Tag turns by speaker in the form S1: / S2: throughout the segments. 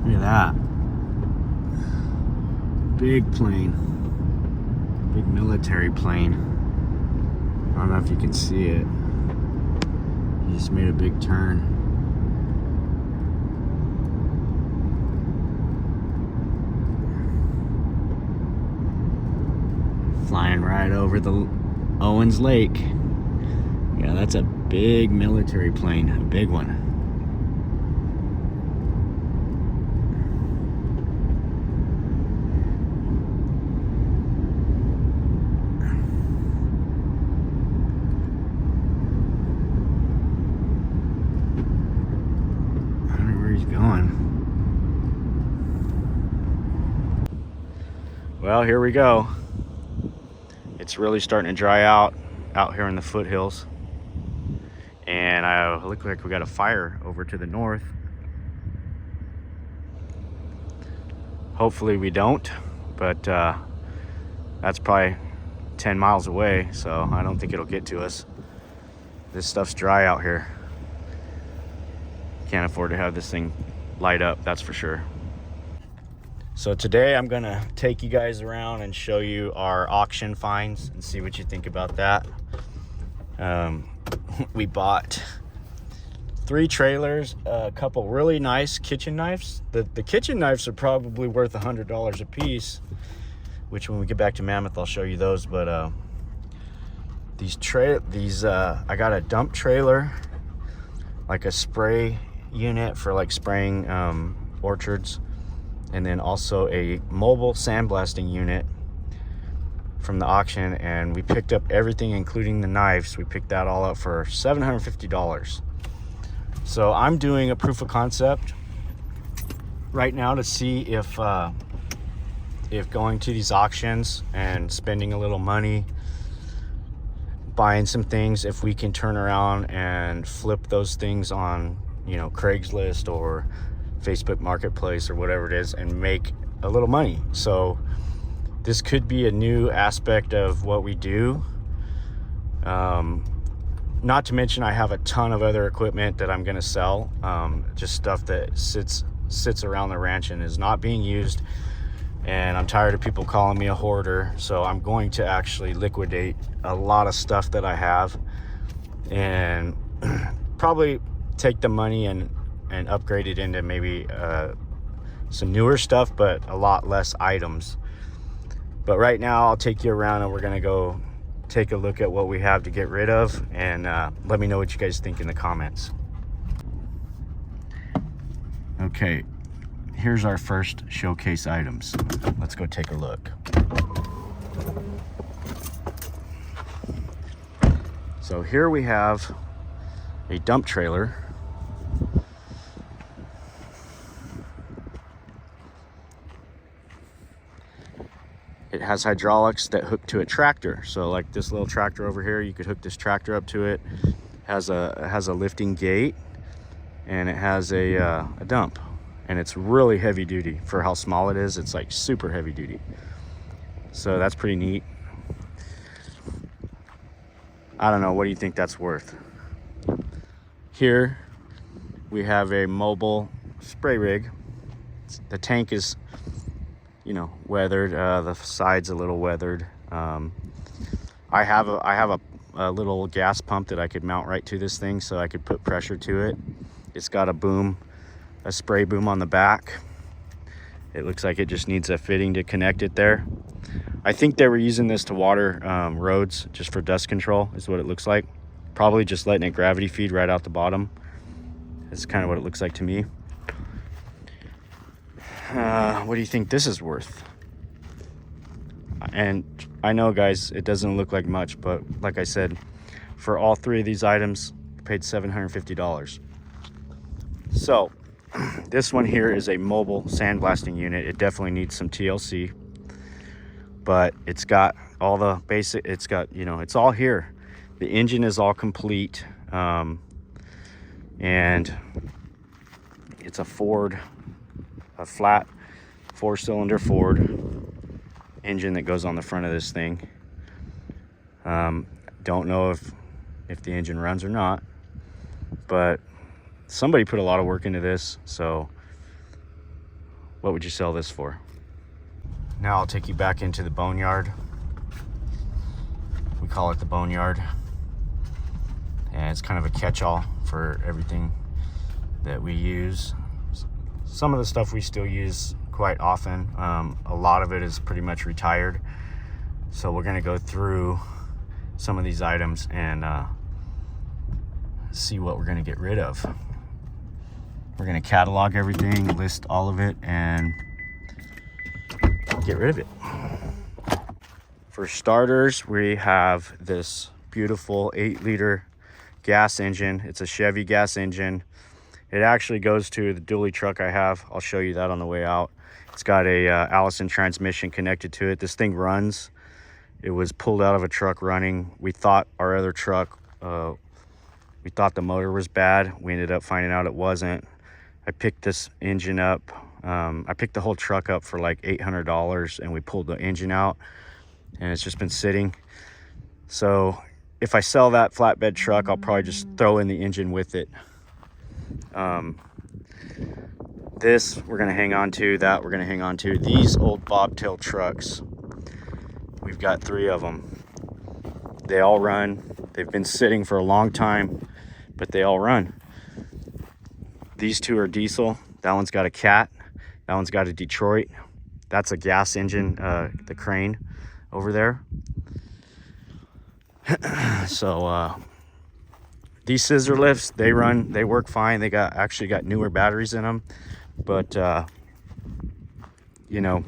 S1: Look at that. Big plane. Big military plane. I don't know if you can see it. He just made a big turn. Flying right over the Owens Lake. Yeah, that's a big military plane, a big one. I don't know where he's going. Well, here we go. It's really starting to dry out here in the foothills. And it looks like we got a fire over to the north. Hopefully we don't, but that's probably 10 miles away, so I don't think it'll get to us. This stuff's dry out here. Can't afford to have this thing light up, that's for sure. So today I'm gonna take you guys around and show you our auction finds and see what you think about that. We bought 3 trailers, a couple really nice kitchen knives. The kitchen knives are probably worth $100 a piece, which when we get back to Mammoth I'll show you those. But I got a dump trailer, like a spray unit for like spraying orchards, and then also a mobile sandblasting unit from the auction. And we picked up everything including the knives. We picked that all up for $750. So I'm doing a proof of concept right now to see if going to these auctions and spending a little money buying some things, if we can turn around and flip those things on, you know, Craigslist or Facebook Marketplace or whatever it is, and make a little money. So this could be a new aspect of what we do. Not to mention I have a ton of other equipment that I'm gonna sell, just stuff that sits around the ranch and is not being used, and I'm tired of people calling me a hoarder. So I'm going to actually liquidate a lot of stuff that I have, and probably take the money and upgrade it into maybe some newer stuff, but a lot less items. But right now I'll take you around and we're gonna go take a look at what we have to get rid of, and let me know what you guys think in the comments. Okay, here's our first showcase items. Let's go take a look. So here we have a dump trailer. It has hydraulics that hook to a tractor. So like this little tractor over here, you could hook this tractor up to it. It has a lifting gate, and it has a dump. And it's really heavy duty for how small it is. It's like super heavy duty. So that's pretty neat. I don't know, what do you think that's worth? Here we have a mobile spray rig. The tank is, you know, weathered. The side's a little weathered. I have a little gas pump that I could mount right to this thing, so I could put pressure to it. It's got a spray boom on the back. It looks like it just needs a fitting to connect it there. I think they were using this to water roads just for dust control, is what it looks like. Probably just letting it gravity feed right out the bottom. That's kind of what it looks like to me. What do you think this is worth? And I know, guys, it doesn't look like much, but like I said, for all 3 of these items, I paid $750. So this one here is a mobile sandblasting unit. It definitely needs some TLC, but it's got all the basic, it's got, you know, it's all here. The engine is all complete, and it's a Ford, a flat 4-cylinder Ford engine that goes on the front of this thing. Don't know if the engine runs or not, but somebody put a lot of work into this, so What would you sell this for? Now I'll take you back into the Boneyard. We call it the Boneyard. And it's kind of a catch-all for everything that we use. Some of the stuff we still use quite often. A lot of it is pretty much retired. So we're gonna go through some of these items and see what we're gonna get rid of. We're gonna catalog everything, list all of it, and get rid of it. For starters, we have this beautiful 8-liter gas engine. It's a Chevy gas engine. It actually goes to the dually truck I have. I'll show you that on the way out. It's got a Allison transmission connected to it. This thing runs. It was pulled out of a truck running. We thought our other truck, we thought the motor was bad. We ended up finding out it wasn't. I picked this engine up. I picked the whole truck up for like $800, and we pulled the engine out, and it's just been sitting. So if I sell that flatbed truck, I'll probably just throw in the engine with it. This we're gonna hang on to. That we're gonna hang on to. These old bobtail trucks, we've got 3 of them. They all run. They've been sitting for a long time, but they all run. These 2 are diesel. That one's got a Cat. That one's got a Detroit. That's a gas engine, the crane over there. So these scissor lifts, they run, they work fine. They actually got newer batteries in them, but you know,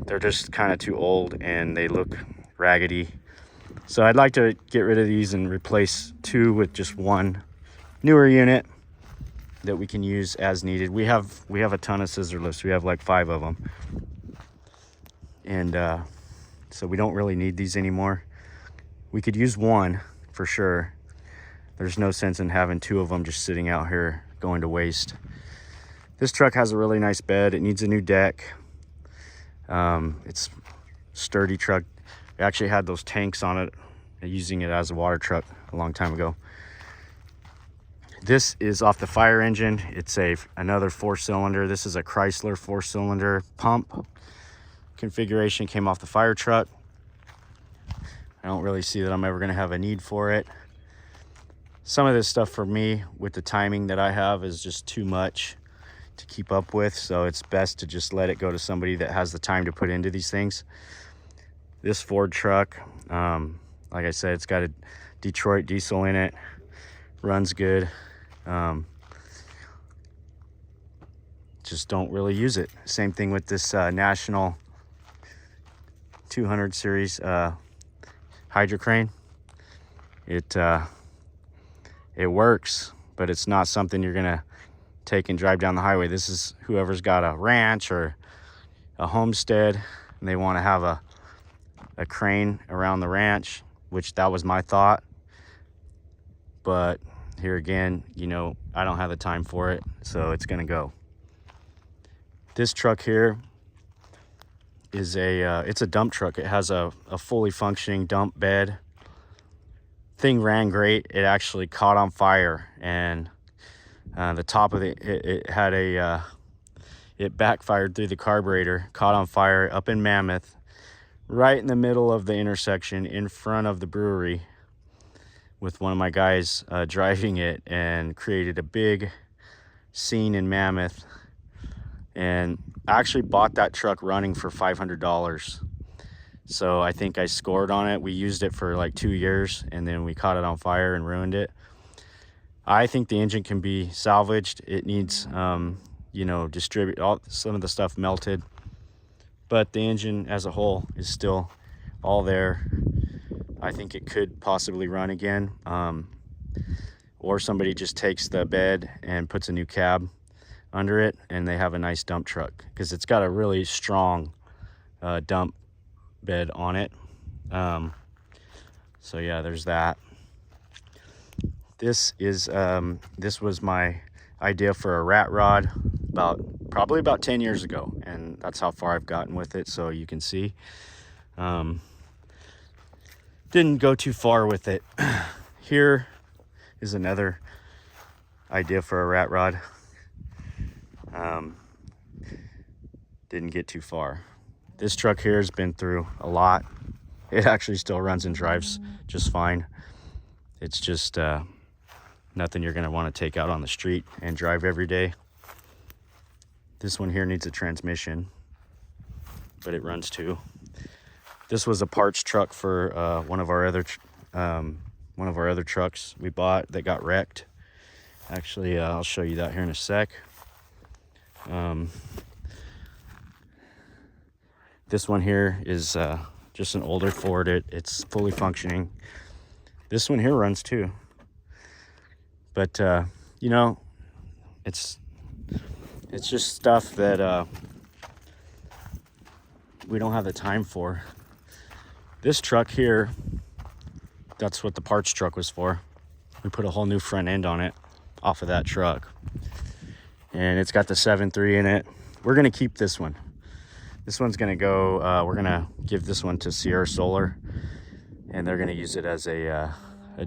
S1: they're just kind of too old and they look raggedy. So I'd like to get rid of these and replace 2 with just 1 newer unit that we can use as needed. We have a ton of scissor lifts. We have like 5 of them, and so we don't really need these anymore. We could use 1 for sure. There's no sense in having 2 of them just sitting out here going to waste. This truck has a really nice bed. It needs a new deck. It's sturdy truck. We actually had those tanks on it, using it as a water truck a long time ago. This is off the fire engine. It's another 4-cylinder. This is a Chrysler 4-cylinder pump configuration. Came off the fire truck. I don't really see that I'm ever going to have a need for it. Some of this stuff for me, with the timing that I have, is just too much to keep up with. So it's best to just let it go to somebody that has the time to put into these things. This Ford truck, like I said, it's got a Detroit diesel in it. Runs good. Just don't really use it. Same thing with this National 200 series hydro crane. It works, but it's not something you're gonna take and drive down the highway. This is whoever's got a ranch or a homestead and they want to have a crane around the ranch, which that was my thought. But here again, you know, I don't have the time for it, so it's gonna go. This truck here is it's a dump truck. It has a fully functioning dump bed. Thing ran great. It actually caught on fire, and the top of it had it backfired through the carburetor, caught on fire up in Mammoth, right in the middle of the intersection in front of the brewery, with one of my guys driving it, and created a big scene in Mammoth. And I actually bought that truck running for $500. So I think I scored on it. We used it for like 2 years, and then we caught it on fire and ruined it. I think the engine can be salvaged. It needs, you know, some of the stuff melted, but the engine as a whole is still all there. I think it could possibly run again, or somebody just takes the bed and puts a new cab under it, and they have a nice dump truck, because it's got a really strong dump bed on it. So yeah, there's that. This was my idea for a rat rod probably about 10 years ago, and that's how far I've gotten with it. So you can see, didn't go too far with it. Here is another idea for a rat rod. didn't get too far. This truck here has been through a lot. It actually still runs and drives just fine. It's just nothing you're gonna want to take out on the street and drive every day. This one here needs a transmission, but it runs too. This was a parts truck for one of our other trucks we bought that got wrecked. Actually, I'll show you that here in a sec. This one here is just an older Ford. It's fully functioning. This one here runs too. But you know, it's just stuff that we don't have the time for. This truck here, that's what the parts truck was for. We put a whole new front end on it off of that truck. And it's got the 7.3 in it. We're gonna keep this one. This one's gonna go, we're gonna give this one to Sierra Solar, and they're gonna use it as a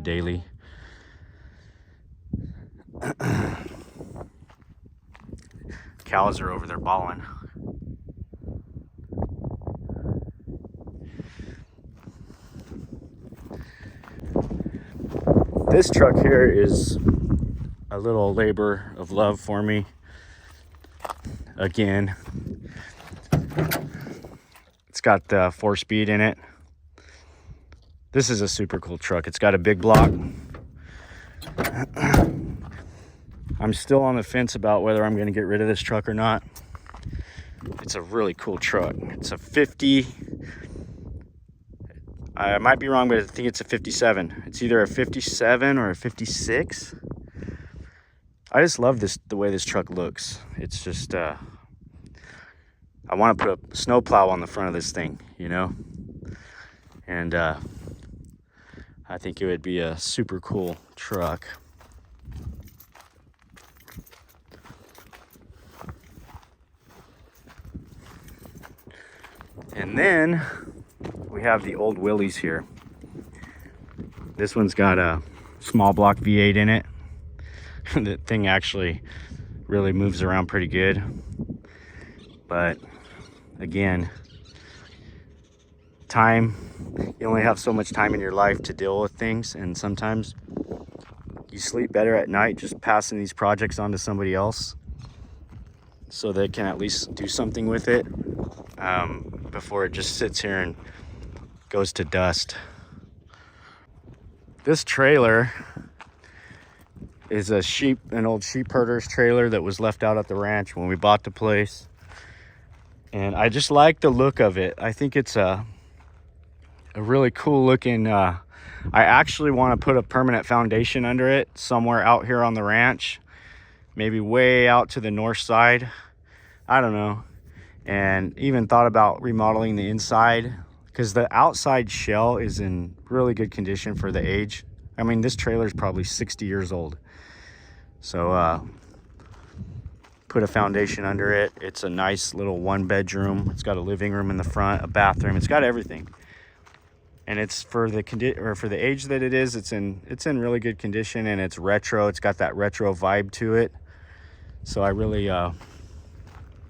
S1: daily. Cows are over there bawling. This truck here is a little labor of love for me. Again, it's got the 4-speed in it. This is a super cool truck. It's got a big block. I'm still on the fence about whether I'm going to get rid of this truck or not. It's a really cool truck. It's a 50. I might be wrong, but I think it's a 57. It's either a 57 or a 56. I just love the way this truck looks. It's just, I want to put a snowplow on the front of this thing, you know? And I think it would be a super cool truck. And then we have the old Willys here. This one's got a small block V8 in it. The thing actually really moves around pretty good. But again, time, you only have so much time in your life to deal with things, and sometimes you sleep better at night just passing these projects on to somebody else so they can at least do something with it before it just sits here and goes to dust. This trailer is an old sheep herder's trailer that was left out at the ranch when we bought the place. And I just like the look of it. I think it's a really cool looking, I actually want to put a permanent foundation under it somewhere out here on the ranch, maybe way out to the north side. I don't know. And even thought about remodeling the inside, because the outside shell is in really good condition for the age. I mean, this trailer is probably 60 years old. So put a foundation under it. It's a nice little 1-bedroom. It's got a living room in the front, a bathroom. It's got everything. And it's for the age that it is, it's in really good condition, and it's retro. It's got that retro vibe to it. So I really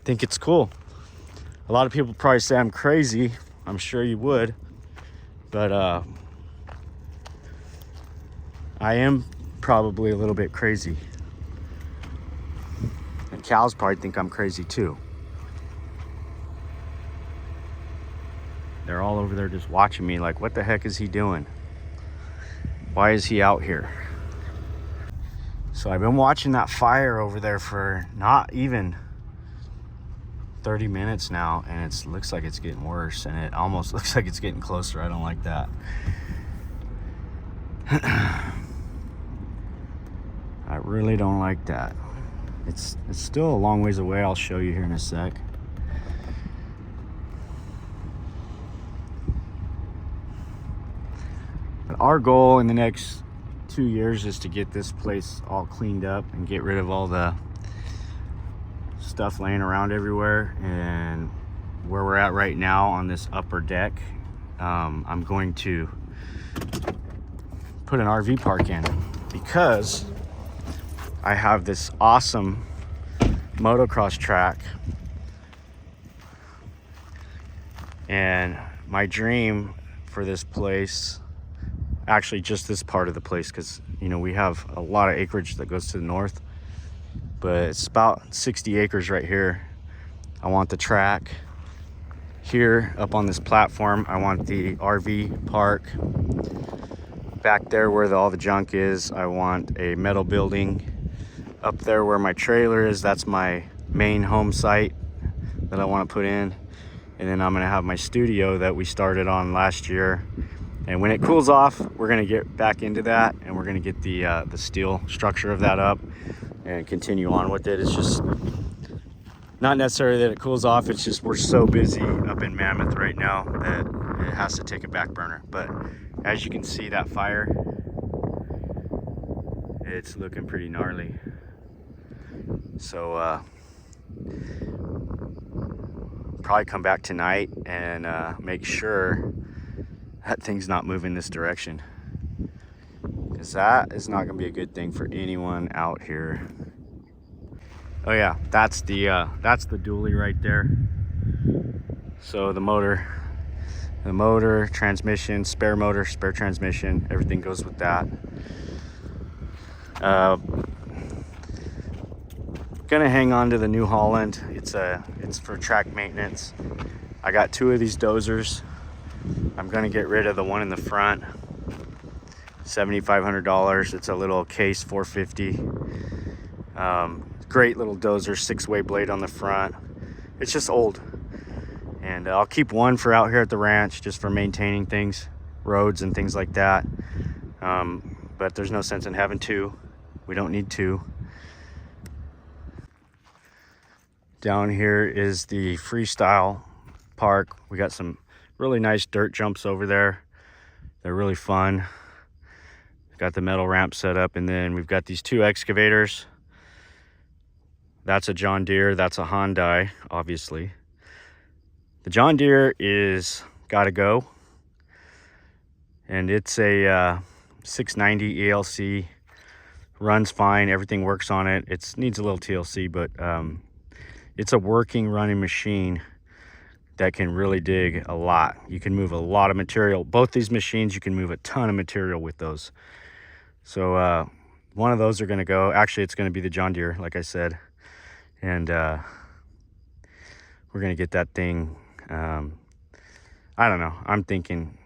S1: think it's cool. A lot of people probably say I'm crazy. I'm sure you would, but I am probably a little bit crazy. And cows probably think I'm crazy too. They're all over there just watching me like, what the heck is he doing? Why is he out here? So I've been watching that fire over there for not even 30 minutes now, and it looks like it's getting worse, and it almost looks like it's getting closer. I don't like that. I really don't like that. It's still a long ways away. I'll show you here in a sec. But our goal in the next 2 years is to get this place all cleaned up and get rid of all the stuff laying around everywhere. And where we're at right now on this upper deck, I'm going to put an RV park in, because I have this awesome motocross track And my dream for this place, actually just this part of the place, because you know we have a lot of acreage that goes to the north, but it's about 60 acres right here. I want the track here up on this platform. I want the RV park back there where all the junk is. I want a metal building up there where my trailer is. That's my main home site that I want to put in. And then I'm gonna have my studio that we started on last year. And when it cools off, we're gonna get back into that, and we're gonna get the steel structure of that up and continue on with it. It's just not necessarily that it cools off, it's just we're so busy up in Mammoth right now that it has to take a back burner. But as you can see, that fire, it's looking pretty gnarly. So probably come back tonight and make sure that thing's not moving this direction, because that is not going to be a good thing for anyone out here. Oh yeah, that's the dually right there. So the motor, transmission, spare motor, spare transmission, everything goes with that. Gonna hang on to the New Holland. It's for track maintenance. I got 2 of these Dozers. I'm gonna get rid of the one in the front. $7,500. It's a little case 450. Great little Dozer, 6-way blade on the front. It's just old, and I'll keep one for out here at the ranch, just for maintaining things, roads and things like that. But there's no sense in having 2. We don't need 2. Down here is the Freestyle Park. We got some really nice dirt jumps over there. They're really fun. Got the metal ramp set up, and then we've got these 2 excavators. That's a John Deere, that's a Hyundai, obviously. The John Deere is gotta go, and it's a 690 ELC. Runs fine, everything works on it. It needs a little TLC, but it's a working, running machine that can really dig a lot. You can move a lot of material. Both these machines, you can move a ton of material with those. So one of those are gonna go. Actually, it's gonna be the John Deere, like I said. And we're gonna get that thing. I don't know. I'm thinking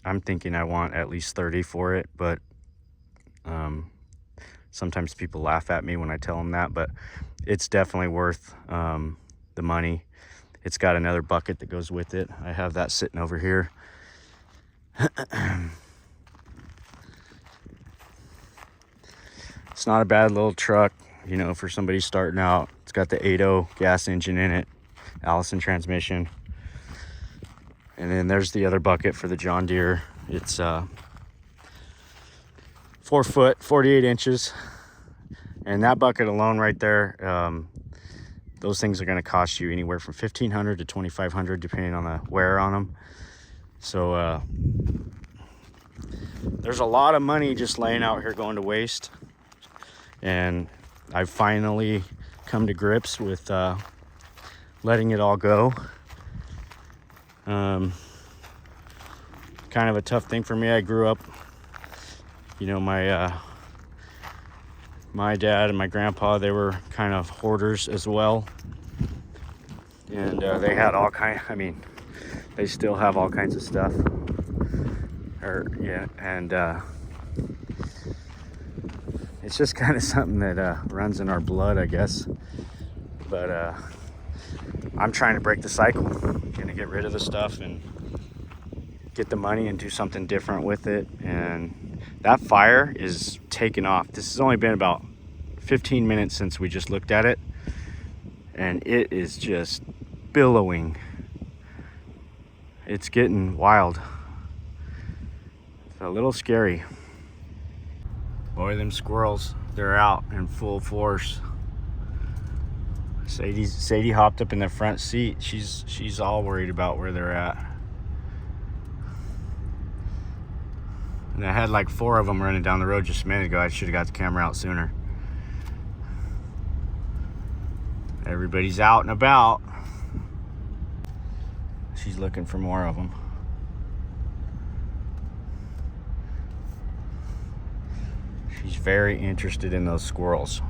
S1: I want at least 30 for it, but sometimes people laugh at me when I tell them that, but it's definitely worth the money. It's got another bucket that goes with it. I have that sitting over here. It's not a bad little truck, you know, for somebody starting out. It's got the 8.0 gas engine in it, Allison transmission. And then there's the other bucket for the John Deere. It's 4 foot, 48 inches. And that bucket alone right there, those things are going to cost you anywhere from $1,500 to $2,500 depending on the wear on them. So there's a lot of money just laying out here going to waste. And I've finally come to grips with letting it all go. Kind of a tough thing for me. I grew up, you know, my dad and my grandpa, they were kind of hoarders as well. And they had all kind, I mean, they still have all kinds of stuff. And it's just kind of something that runs in our blood, I guess. But I'm trying to break the cycle. I'm gonna get rid of the stuff and get the money and do something different with it. And that fire is taking off. This has only been about 15 minutes since we just looked at it, and it is just billowing. It's getting wild. It's a little scary. Boy, them squirrels, they're out in full force. Sadie hopped up in the front seat. She's all worried about where they're at. And I had like 4 of them running down the road just a minute ago. I should have got the camera out sooner. Everybody's out and about. She's looking for more of them. She's very interested in those squirrels.